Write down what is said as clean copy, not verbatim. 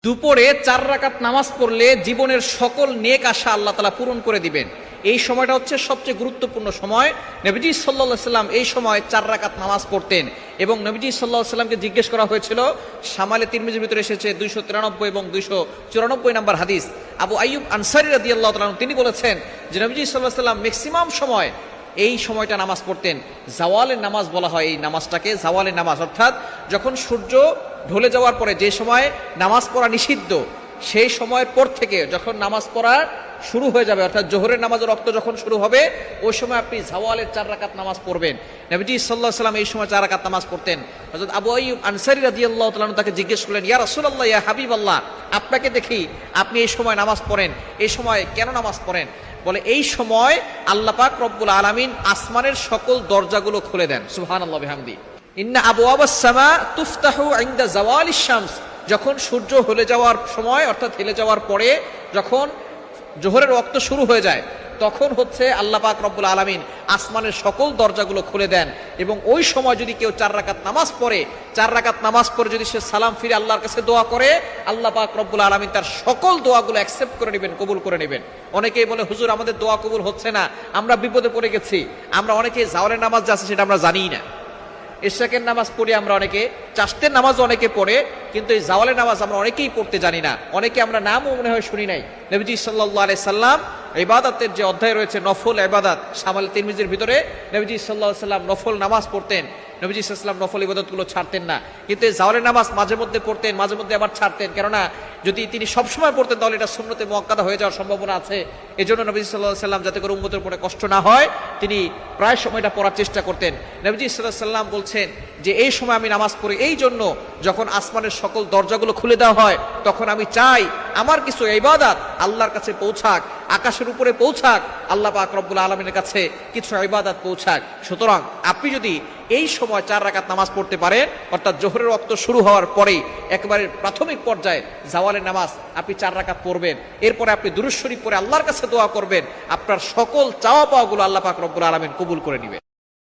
দুপুরে 4 রাকাত নামাজ পড়লে জীবনের সকল নেক আশা আল্লাহ তাআলা পূরণ করে দিবেন। এই সময়টা হচ্ছে সবচেয়ে গুরুত্বপূর্ণ সময়। নবীজি সাল্লাল্লাহু আলাইহি সাল্লাম এই সময় 4 রাকাত নামাজ পড়তেন এবং নবীজি সাল্লাল্লাহু আলাইহি সাল্লামকে জিজ্ঞেস করা হয়েছিল, শামালে তিরমিজির ভিতরে এসেছে 293 এবং 294 নম্বর হাদিস, আবু আইয়ুব আনসারী রাদিয়াল্লাহু তাআলা তিনি বলেছেন যে নবীজি সাল্লাল্লাহু আলাইহি সাল্লাম ম্যাক্সিমাম সময় এই সময়টা নামাজ পড়তেন। জাওয়ালের নামাজ বলা হয় এই নামাজটাকে, জাওয়ালের নামাজ অর্থাৎ যখন সূর্য ঢলে যাওয়ার পরে যে সময় নামাজ পড়া নিষিদ্ধ, সেই সময়ের পর থেকে যখন নামাজ পড়া শুরু হয়ে যাবে, অর্থাৎ জোহরের নামাজের রক্ত যখন শুরু হবে ওই সময় আপনি জাওয়ালের 4 রাকাত নামাজ পড়বেন। নবীজি সাল্লাল্লাহু আলাইহি সাল্লাম এই সময় 4 রাকাত নামাজ পড়তেন। হযরত আবু আইয়ুব আনসারী রাদিয়াল্লাহু তাআলা তাকে জিজ্ঞেস করলেন, ইয়া রাসূলুল্লাহ, ইয়া হাবিবাল্লাহ, আপনাকে দেখি আপনি এই সময় নামাজ পড়েন, এই সময় কেন নামাজ পড়েন? বলে এই সময় আল্লাহ পাক রব্বুল আলামিন আসমানের সকল দরজাগুলো খুলে দেন। সুবহানাল্লাহ বিহামদি। ইন্না আবওয়াবাস সামা তুফতাহু ইনদা জাওয়ালিশ শামস, যখন সূর্য হেলে যাওয়ার সময় অর্থাৎ হেলে যাওয়ার পরে যখন জোহরের ওয়াক্ত শুরু হয়ে যায় তখন হচ্ছে আল্লাহ পাক রব্বুল আলামিন আসমানের সকল দরজাগুলো খুলে দেন এবং ওই সময় যদি কেউ 4 রাকাত নামাজ পড়ে, 4 রাকাত নামাজ পড়ে যদি সে সালাম ফিরে আল্লাহর কাছে দোয়া করে, আল্লাহ পাক রব্বুল আলামিন তার সকল দোয়াগুলো অ্যাকসেপ্ট করে নেবেন, কবুল করে নেবেন। অনেকেই বলে, হুজুর আমাদের দোয়া কবুল হচ্ছে না, আমরা বিপদে পড়ে গেছি। আমরা অনেকে জাওয়ারের নামাজ যা আছে সেটা আমরা জানিই না। ইশরাকের নামাজ পড়ি আমরা অনেকে, চাশতের নামাজও অনেকে পড়ে, কিন্তু এই জাওয়ালের নামাজ আমরা অনেকেই পড়তে জানি না। অনেকে আমরা নামও মনে হয় শুনি নাই। নবীজি সাল্লাল্লাহু আলাইহি সাল্লাম ইবাদতের যে অধ্যায় রয়েছে নফল ইবাদত, শামালে তিরমিজির ভিতরে নবীজি সাল্লাল্লাহু আলাইহি সাল্লাম নফল নামাজ পড়তেন। নবীজি সাল্লাল্লাহু আলাইহি সাল্লাম নফল ইবাদতগুলো ছাড়তেন না, কিন্তু এই জাওয়ালের নামাজ মাঝে মধ্যে পড়তেন, মাঝে মধ্যে আবার ছাড়তেন। কেননা যদি তিনি সবসময় পড়তেন তাহলে এটা সুন্নতে মুআক্কাদা হয়ে যাওয়ার সম্ভাবনা আছে। এজন্য নবীজি সাল্লাল্লাহু আলাইহি সাল্লাম যাতে করে উম্মতের উপরে কষ্ট না হয় তিনি প্রায় সময়টা পড়ার চেষ্টা করতেন। নবীজি সাল্লাল্লাহু আলাইহি সাল্লাম বলছেন যে এই সময় আমি নামাজ পড়ি এই জন্য, যখন আসমানের সকল দরজাগুলো খুলে দেওয়া হয় তখন আমি চাই আমার কিছু ইবাদত আল্লাহর কাছে পৌঁছাক, আকাশের উপরে পৌঁছাক, আল্লাহ পাক রব্বুল আলামিনের কাছে কিছু ইবাদত পৌঁছাক। সুতরাং আপনি যদি এই সময় 4 রাকাত নামাজ পড়তে পারেন, অর্থাৎ জোহরের ওয়াক্ত শুরু হওয়ার পরেই একেবারে প্রাথমিক পর্যায়ে জাওয়ালের নামাজ আপনি 4 রাকাত পড়বেন, এরপরে আপনি দুরূদ শরীফ পড়ে আল্লাহর কাছে দোয়া করবেন, আপনার সকল চাওয়া পাওয়াগুলো আল্লাহ পাক রব্বুল আলামিন কবুল করে নেবেন।